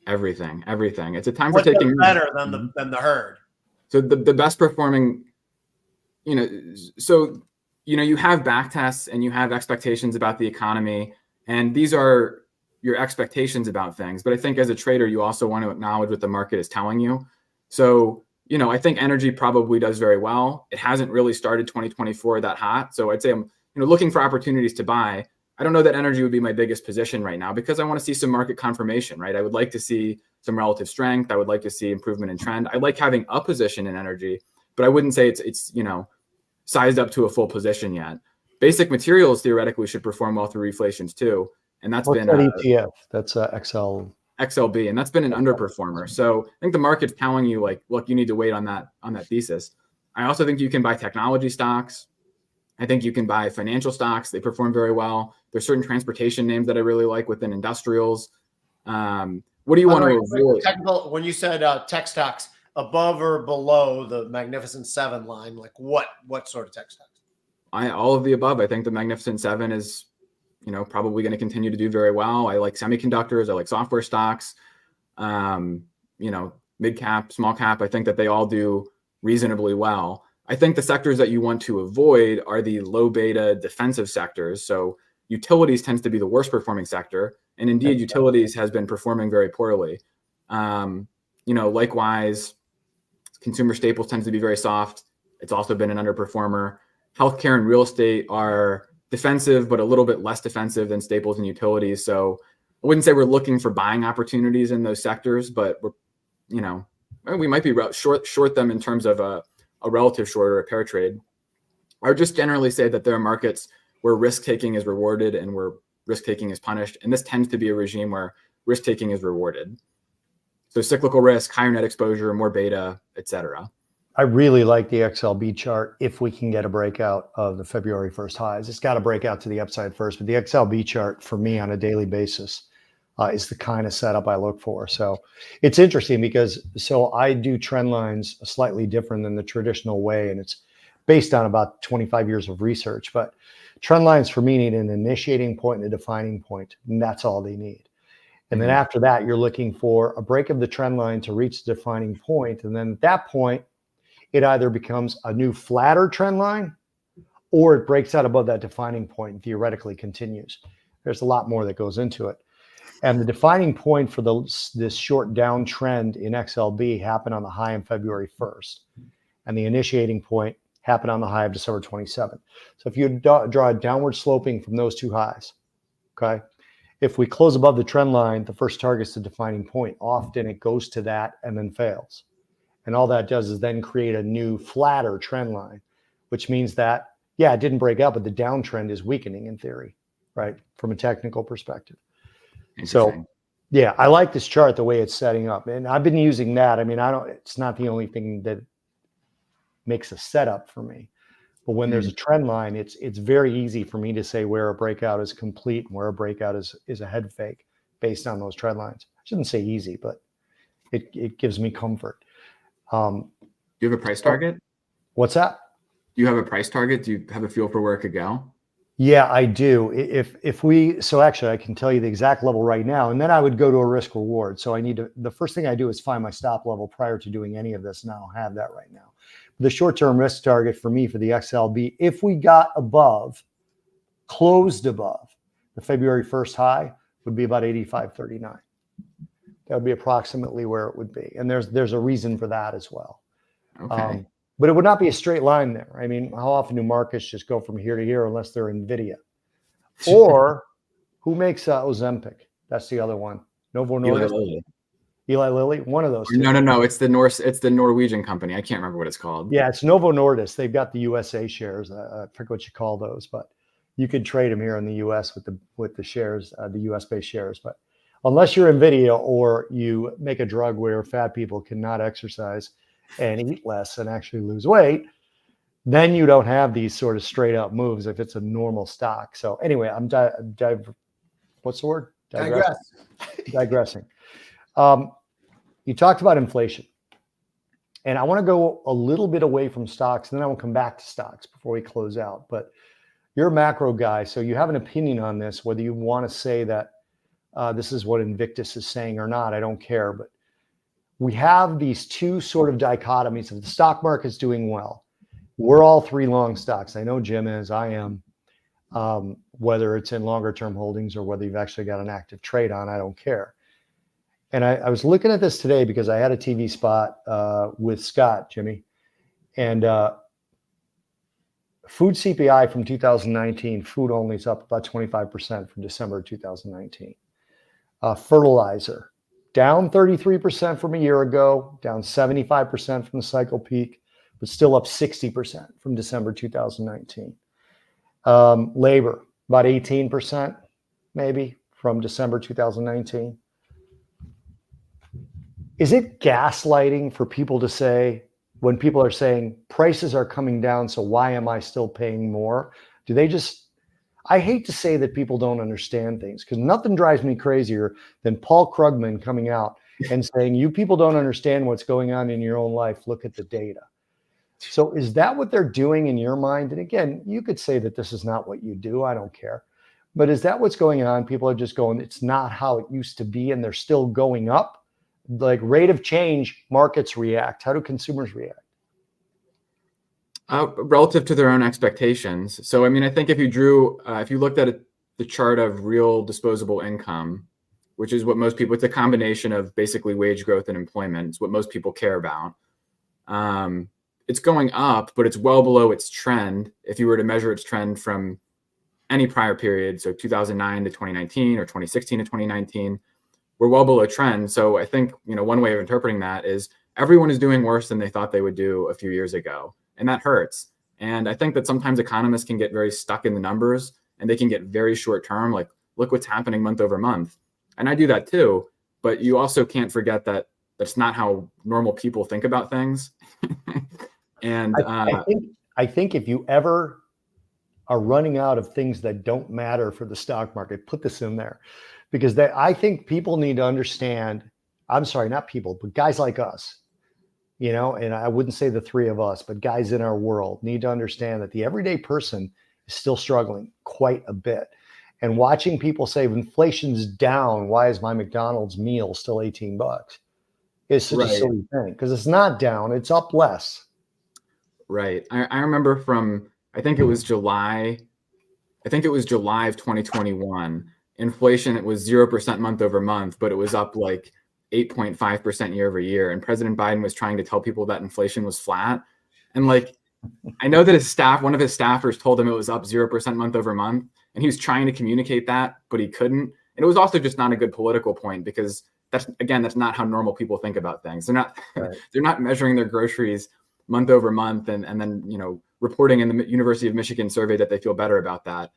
Everything. It's a time for taking better than the herd. So the best performing So, you have back tests and you have expectations about the economy, and these are your expectations about things. But I think as a trader, you also want to acknowledge what the market is telling you. So, I think energy probably does very well. It hasn't really started 2024 that hot. So I'd say I'm, looking for opportunities to buy. I don't know that energy would be my biggest position right now because I want to see some market confirmation, right? I would like to see some relative strength. I would like to see improvement in trend. I like having a position in energy, but I wouldn't say it's sized up to a full position yet. Basic materials theoretically should perform well through reflations too. And that's What's been that ETF? That's XLB, and that's been an underperformer. So I think the market's telling you like, look, you need to wait on that thesis. I also think you can buy technology stocks. I think you can buy financial stocks. They perform very well. There's certain transportation names that I really like within industrials. What do you want to avoid? Technical, when you said tech stocks above or below the Magnificent Seven line, like what sort of tech stocks? All of the above. I think the Magnificent Seven is, probably going to continue to do very well. I like semiconductors. I like software stocks. Mid cap, small cap. I think that they all do reasonably well. I think the sectors that you want to avoid are the low beta defensive sectors. So utilities tends to be the worst performing sector. And indeed, utilities has been performing very poorly. Likewise, consumer staples tends to be very soft. It's also been an underperformer. Healthcare and real estate are defensive, but a little bit less defensive than staples and utilities. So I wouldn't say we're looking for buying opportunities in those sectors, but we might be short them in terms of a relative short or a pair trade. I would just generally say that there are markets where risk-taking is rewarded and where risk-taking is punished. And this tends to be a regime where risk-taking is rewarded. So cyclical risk, higher net exposure, more beta, et cetera. I really like the XLB chart if we can get a breakout of the February 1st highs. It's got to break out to the upside first, but the XLB chart for me on a daily basis is the kind of setup I look for. So it's interesting because I do trend lines slightly different than the traditional way, and it's based on about 25 years of research. But trend lines for me need an initiating point and a defining point, and that's all they need. And then after that, you're looking for a break of the trend line to reach the defining point. And then at that point, it either becomes a new flatter trend line or it breaks out above that defining point and theoretically continues. There's a lot more that goes into it. And the defining point for this short downtrend in XLB happened on the high on February 1st. And the initiating point happened on the high of December 27th. So if you draw a downward sloping from those two highs, okay, if we close above the trend line, the first target is the defining point. Often it goes to that and then fails. And all that does is then create a new flatter trend line, which means that, it didn't break up, but the downtrend is weakening in theory, right? From a technical perspective. So, I like this chart, the way it's setting up. And I've been using that. I mean, it's not the only thing that makes a setup for me. But when there's a trend line, it's very easy for me to say where a breakout is complete and where a breakout is a head fake based on those trend lines. I shouldn't say easy, but it gives me comfort. Do you have a price target? What's that? Do you have a price target? Do you have a feel for where it could go? Yeah, I do. So actually I can tell you the exact level right now, and then I would go to a risk reward. So the first thing I do is find my stop level prior to doing any of this, and I don't have that right now. The short-term risk target for me for the XLB, if we got closed above the February 1st high, would be about 85.39. That would be approximately where it would be. And there's a reason for that as well. Okay. But it would not be a straight line there. I mean, how often do markets just go from here to here unless they're NVIDIA? Or who makes Ozempic? That's the other one. Novo Nordisk. Eli Lilly, one of those two. No. It's the Norwegian company. I can't remember what it's called. Yeah, it's Novo Nordisk. They've got the USA shares. I forget what you call those, but you could trade them here in the US with the shares, the US based shares. But unless you're NVIDIA or you make a drug where fat people cannot exercise and eat less and actually lose weight, then you don't have these sort of straight up moves if it's a normal stock. So anyway, what's the word? Digressing. You talked about inflation, and I want to go a little bit away from stocks, and then I will come back to stocks before we close out. But you're a macro guy, so you have an opinion on this, whether you want to say that this is what Invictus is saying or not, I don't care. But we have these two sort of dichotomies of the stock market's doing well. we're all three long stocks. I know Jim is, I am. Whether it's in longer term holdings or whether you've actually got an active trade on, I don't care. And I was looking at this today because I had a TV spot with Scott, Jimmy, and food CPI from 2019, food only is up about 25% from December 2019. Fertilizer, down 33% from a year ago, down 75% from the cycle peak, but still up 60% from December 2019. Labor, about 18% maybe from December 2019. Is it gaslighting for people to say, when people are saying prices are coming down, so why am I still paying more? Do they just, I hate to say that people don't understand things, because nothing drives me crazier than Paul Krugman coming out and saying, you people don't understand what's going on in your own life. Look at the data. So is that what they're doing in your mind? And again, you could say that this is not what you do. I don't care. But is that what's going on? People are just going, it's not how it used to be, and they're still going up. Like rate of change, markets react. How do consumers react? Relative to their own expectations. So, I mean, I think if you looked at the chart of real disposable income, which is what most people, it's a combination of basically wage growth and employment. It's what most people care about. It's going up, but it's well below its trend. If you were to measure its trend from any prior period, so 2009 to 2019 or 2016 to 2019, we're well below trend. So I think, one way of interpreting that is everyone is doing worse than they thought they would do a few years ago. And that hurts. And I think that sometimes economists can get very stuck in the numbers, and they can get very short term, like, look what's happening month over month. And I do that too. But you also can't forget that that's not how normal people think about things. And I think if you ever are running out of things that don't matter for the stock market, put this in there, because I think people need to understand. I'm sorry, not people, but guys like us, and I wouldn't say the three of us, but guys in our world need to understand that the everyday person is still struggling quite a bit. And watching people say inflation's down, why is my McDonald's meal still $18? It's such a silly thing, because it's not down, it's up less. Right. I remember from, I think it was July of 2021, inflation, it was 0% month over month, but it was up like 8.5% year over year. And President Biden was trying to tell people that inflation was flat. And like, I know that one of his staffers told him it was up 0% month over month. And he was trying to communicate that, but he couldn't. And it was also just not a good political point, because that's not how normal people think about things. They're not, they're not measuring their groceries month over month and then, reporting in the University of Michigan survey that they feel better about that.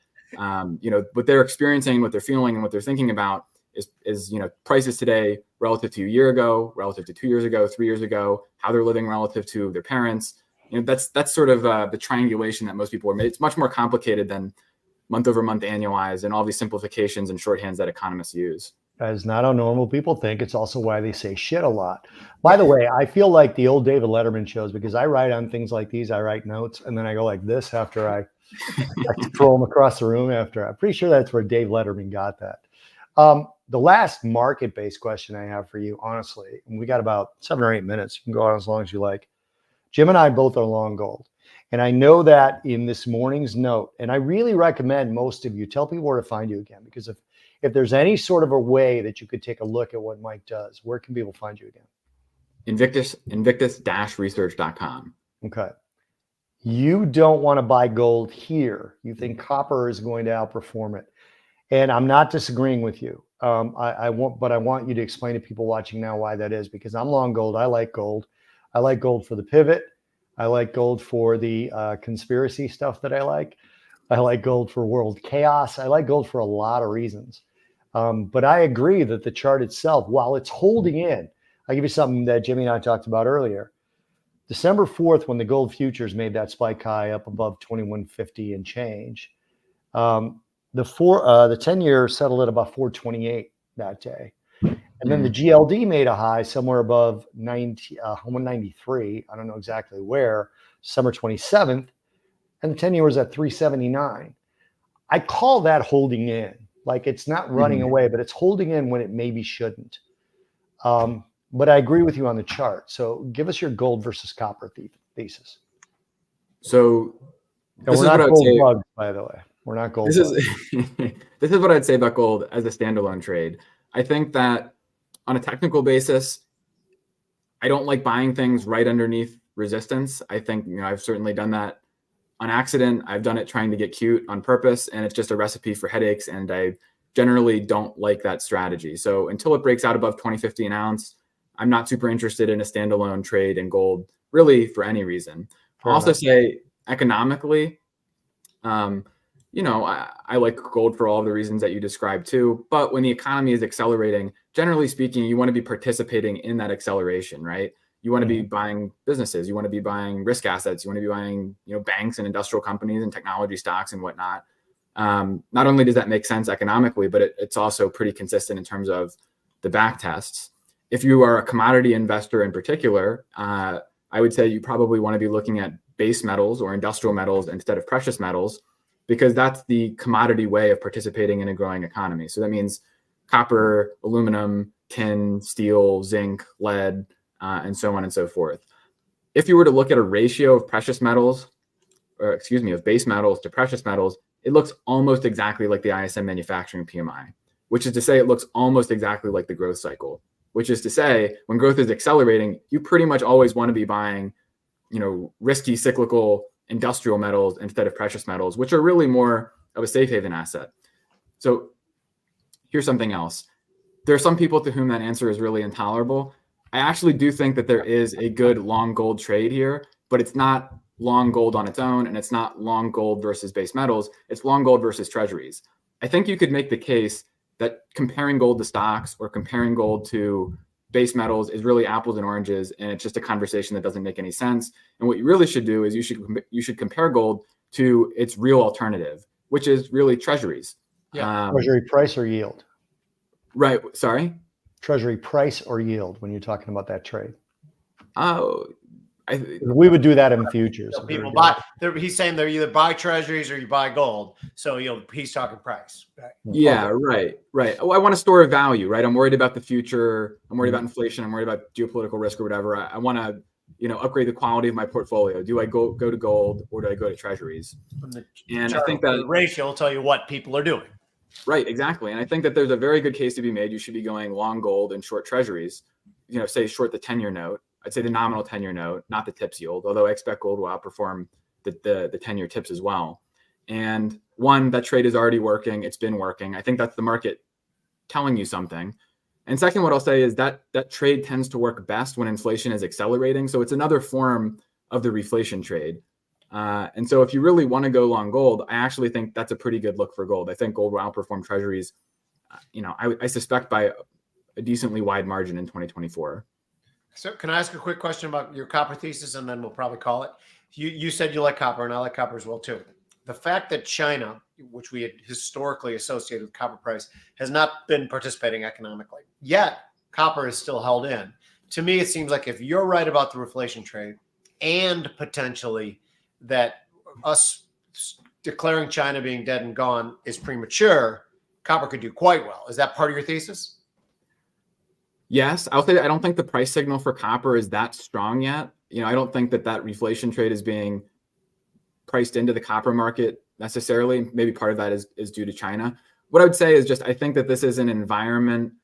What they're experiencing, what they're feeling, and what they're thinking about is prices today relative to a year ago, relative to 2 years ago, 3 years ago, how they're living relative to their parents. That's sort of the triangulation that most people are made. It's much more complicated than month over month annualized and all these simplifications and shorthands that economists use. That is not how normal people think. It's also why they say shit a lot. By the way, I feel like the old David Letterman shows, because I write on things like these. I write notes, and then I go like this after I throw them across the room after. I'm pretty sure that's where Dave Letterman got that. The last market-based question I have for you, honestly, and we got about 7 or 8 minutes. You can go on as long as you like. Jim and I both are long gold. And I know that in this morning's note, and I really recommend most of you tell people where to find you again, because if there's any sort of a way that you could take a look at what Mike does, where can people find you again? Invictus-research.com. Okay. You don't want to buy gold here. You think copper is going to outperform it. And I'm not disagreeing with you. I want you to explain to people watching now why that is, because I'm long gold. I like gold. I like gold for the pivot. I like gold for the conspiracy stuff that I like. I like gold for world chaos. I like gold for a lot of reasons. But I agree that the chart itself, while it's holding in, I'll give you something that Jimmy and I talked about earlier. December 4th, when the gold futures made that spike high up above 2150 and change, the 10-year settled at about 428 that day. And then the GLD made a high somewhere above 193. I don't know exactly where, December 27th. And the 10-year was at 379. I call that holding in. Like, it's not running away, but it's holding in when it maybe shouldn't. But I agree with you on the chart. So give us your gold versus copper thesis. So And this we're is what not I would gold say. bugs, by the way. We're not gold This bugs. is this is what I'd say about gold as a standalone trade. I think that on a technical basis, I don't like buying things right underneath resistance. I think, I've certainly done that on accident. I've done it trying to get cute on purpose, and it's just a recipe for headaches. And I generally don't like that strategy. So until it breaks out above 20.50 an ounce, I'm not super interested in a standalone trade in gold, really, for any reason. I'll also say economically, I like gold for all of the reasons that you described too. But when the economy is accelerating, generally speaking, you want to be participating in that acceleration, right? You want to be buying businesses. You want to be buying risk assets. You want to be buying, banks and industrial companies and technology stocks and whatnot. Not only does that make sense economically, but it's also pretty consistent in terms of the back tests. If you are a commodity investor in particular, I would say you probably want to be looking at base metals or industrial metals instead of precious metals, because that's the commodity way of participating in a growing economy. So that means copper, aluminum, tin, steel, zinc, lead, and so on and so forth. If you were to look at a ratio of base metals to precious metals, it looks almost exactly like the ISM manufacturing PMI, which is to say it looks almost exactly like the growth cycle, which is to say when growth is accelerating, you pretty much always want to be buying, risky cyclical industrial metals instead of precious metals, which are really more of a safe haven asset. So here's something else. There are some people to whom that answer is really intolerable. I actually do think that there is a good long gold trade here, but it's not long gold on its own, and it's not long gold versus base metals. It's long gold versus treasuries. I think you could make the case that comparing gold to stocks or comparing gold to base metals is really apples and oranges, and it's just a conversation that doesn't make any sense. And what you really should do is you should compare gold to its real alternative, which is really treasuries. Yeah. Treasury price or yield? Right. Sorry? Treasury price or yield when you're talking about that trade? We would do that in futures. So people buy. He's saying they're either buy treasuries or you buy gold. So he's talking price. Right? Yeah, right. Oh, I want to store a value, right? I'm worried about the future. I'm worried about inflation. I'm worried about geopolitical risk or whatever. I want to, upgrade the quality of my portfolio. Do I go to gold or do I go to treasuries? And I think that the ratio will tell you what people are doing. Right, exactly. And I think that there's a very good case to be made. You should be going long gold and short treasuries. Say short the 10-year note. I'd say the nominal 10-year note, not the tips yield, although I expect gold will outperform the 10-year tips as well. And one, that trade is already working. It's been working. I think that's the market telling you something. And second, what I'll say is that trade tends to work best when inflation is accelerating. So it's another form of the reflation trade. And so if you really want to go long gold, I actually think that's a pretty good look for gold. I think gold will outperform treasuries, I suspect by a decently wide margin in 2024. So can I ask a quick question about your copper thesis, and then we'll probably call it? You said you like copper, and I like copper as well too. The fact that China, which we had historically associated with copper price, has not been participating economically, yet copper is still held in. To me, it seems like if you're right about the reflation trade and potentially that us declaring China being dead and gone is premature, copper could do quite well. Is that part of your thesis? Yes, I'll say I don't think the price signal for copper is that strong yet. I don't think that reflation trade is being priced into the copper market necessarily. Maybe part of that is due to China. What I would say is just I think that this is an environment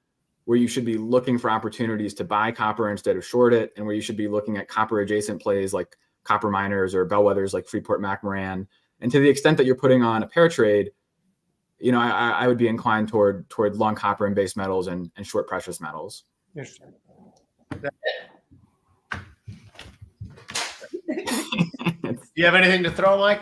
where you should be looking for opportunities to buy copper instead of short it, and where you should be looking at copper adjacent plays like copper miners or bellwethers like Freeport-McMoRan. And to the extent that you're putting on a pair trade, I would be inclined toward long copper and base metals and short precious metals. Interesting. Do you have anything to throw, Mike?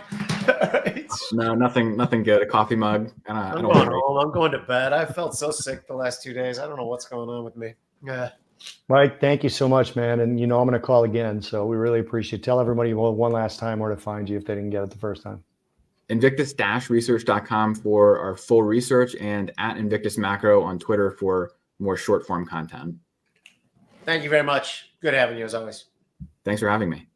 No, nothing good. A coffee mug. I'm going home. I'm going to bed. I felt so sick the last 2 days. I don't know what's going on with me. Yeah. Mike, thank you so much, man. And I'm going to call again. So we really appreciate it. Tell everybody one last time where to find you if they didn't get it the first time. Invictus-research.com for our full research, and at Invictus Macro on Twitter for more short form content. Thank you very much. Good having you as always. Thanks for having me.